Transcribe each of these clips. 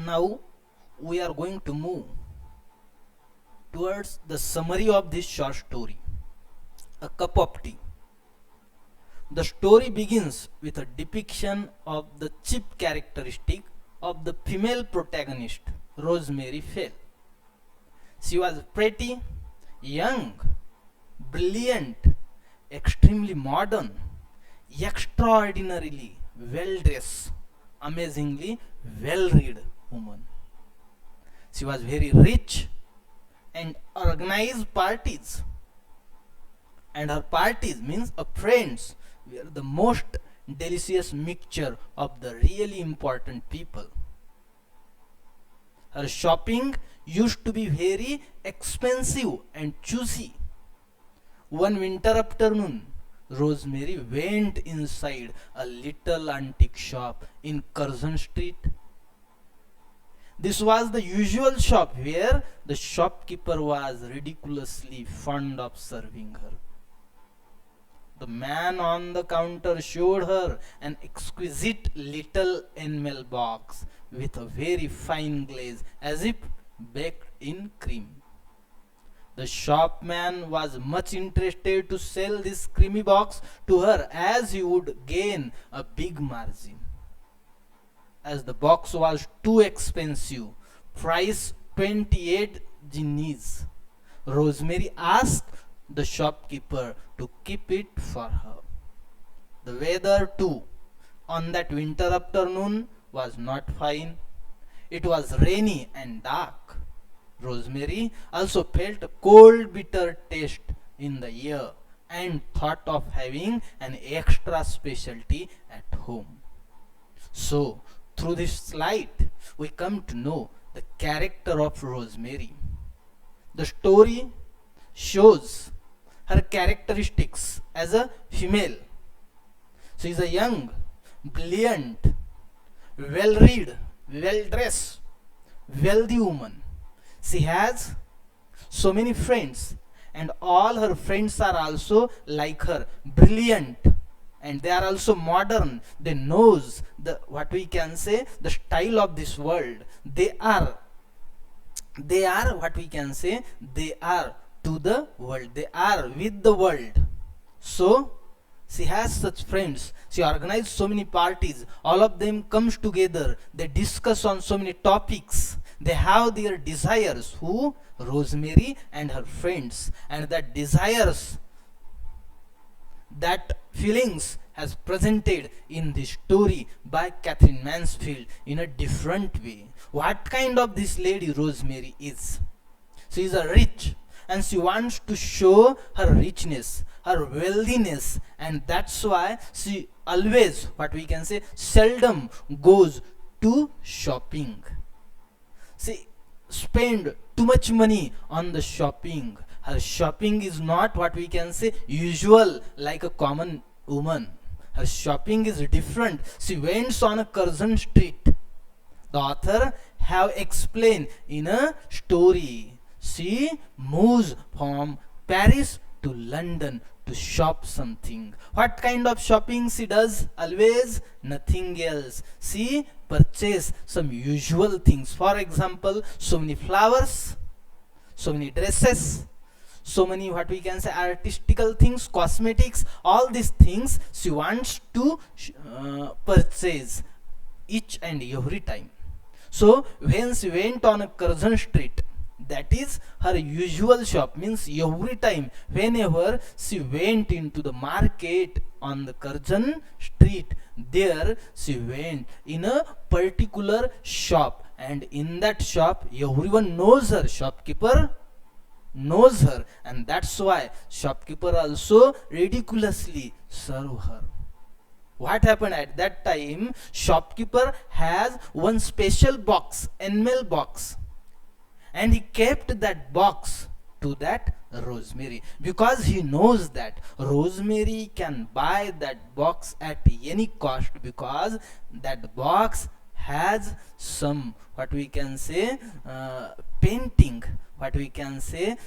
Now we are going to move towards the summary of this short story, A Cup of Tea. The story begins with a depiction of the chief characteristic of the female protagonist, Rosemary Fell. She was pretty, young, brilliant, extremely modern, extraordinarily well dressed, amazingly well read woman. She was very rich and organized parties, and her parties means her friends were the most delicious mixture of the really important people. Her shopping used to be very expensive and choosy. One winter afternoon, Rosemary went inside a little antique shop in Curzon Street. This was the usual shop where the shopkeeper was ridiculously fond of serving her. The man on the counter showed her an exquisite little enamel box with a very fine glaze as if baked in cream. The shopman was much interested to sell this creamy box to her as he would gain a big margin. As the box was too expensive, price 28 guineas, Rosemary asked the shopkeeper to keep it for her. The weather too on that winter afternoon was not fine. It was rainy and dark. Rosemary also felt a cold bitter taste in the air and thought of having an extra specialty at home. So, through this slide, we come to know the character of Rosemary. The story shows her characteristics as a female. She is a young, brilliant, well read, well dressed, wealthy woman. She has so many friends, and all her friends are also like her, brilliant, and they are also modern. They knows the what we can say the style of this world. They are what we can say they are to the world. They are with the world. So she has such friends. She organizes so many parties. All of them comes together. They discuss on so many topics. They have their desires. Who? Rosemary and her friends. And that desires, that feelings has presented in this story by Catherine Mansfield in a different way. What kind of this lady Rosemary is? She is a rich, and she wants to show her richness, her wealthiness, and that's why she always, what we can say, seldom goes to shopping. She spend too much money on the shopping. Her shopping is not what we can say usual like a common woman. Her shopping is different. She went on a Curzon Street. The author have explained in a story. She moves from Paris to London to shop something. What kind of shopping she does? Always nothing else. She purchase some usual things. For example, so many flowers, so many dresses, so many what we can say artistical things, cosmetics, all these things she wants to purchase each and every time. So when she went on a Curzon Street, that is her usual shop, means every time whenever she went into the market on the Curzon Street, there she went in a particular shop, and in that shop everyone knows her, shopkeeper knows her, and that's why shopkeeper also ridiculously serve her. What happened at that time? Shopkeeper has one special box, enamel box, and he kept that box to that Rosemary because he knows that Rosemary can buy that box at any cost because that box has some, what we can say, painting, what we can say,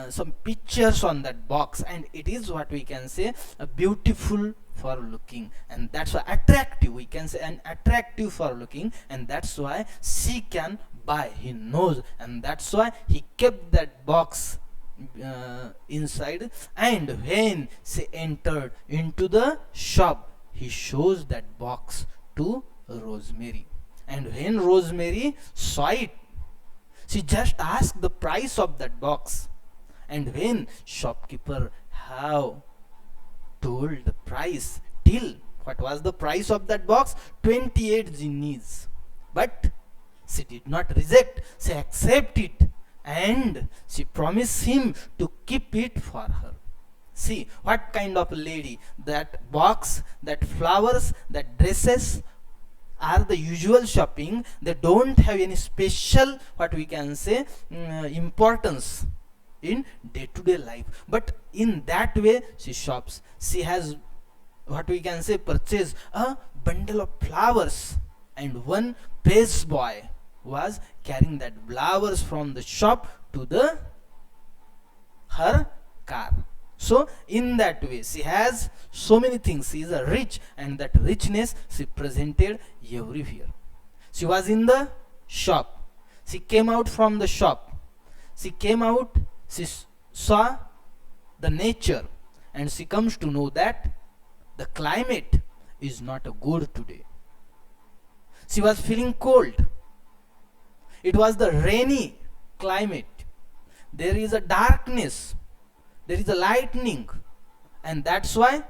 some pictures on that box, and it is, what we can say, beautiful for looking, and that's why attractive, we can say, and attractive for looking, and that's why she can buy, he knows, and that's why he kept that box inside. And when she entered into the shop, he shows that box to Rosemary, and when Rosemary saw it, she just asked the price of that box, and when shopkeeper have told the price, till, what was the price of that box? 28 guineas. But she did not reject, she accepted it, and she promised him to keep it for her. See what kind of a lady. That box, that flowers, that dresses are the usual shopping. They don't have any special, what we can say, importance in day-to-day life. But in that way she shops. She has, what we can say, purchased a bundle of flowers, and one page boy was carrying that flowers from the shop to the her car. So in that way she has so many things. She is a rich, and that richness she presented everywhere. She was in the shop, she came out from the shop, she came out, she saw the nature, and she comes to know that the climate is not good today. She was feeling cold. It was the rainy climate. There is a darkness, there is a lightning, and that's why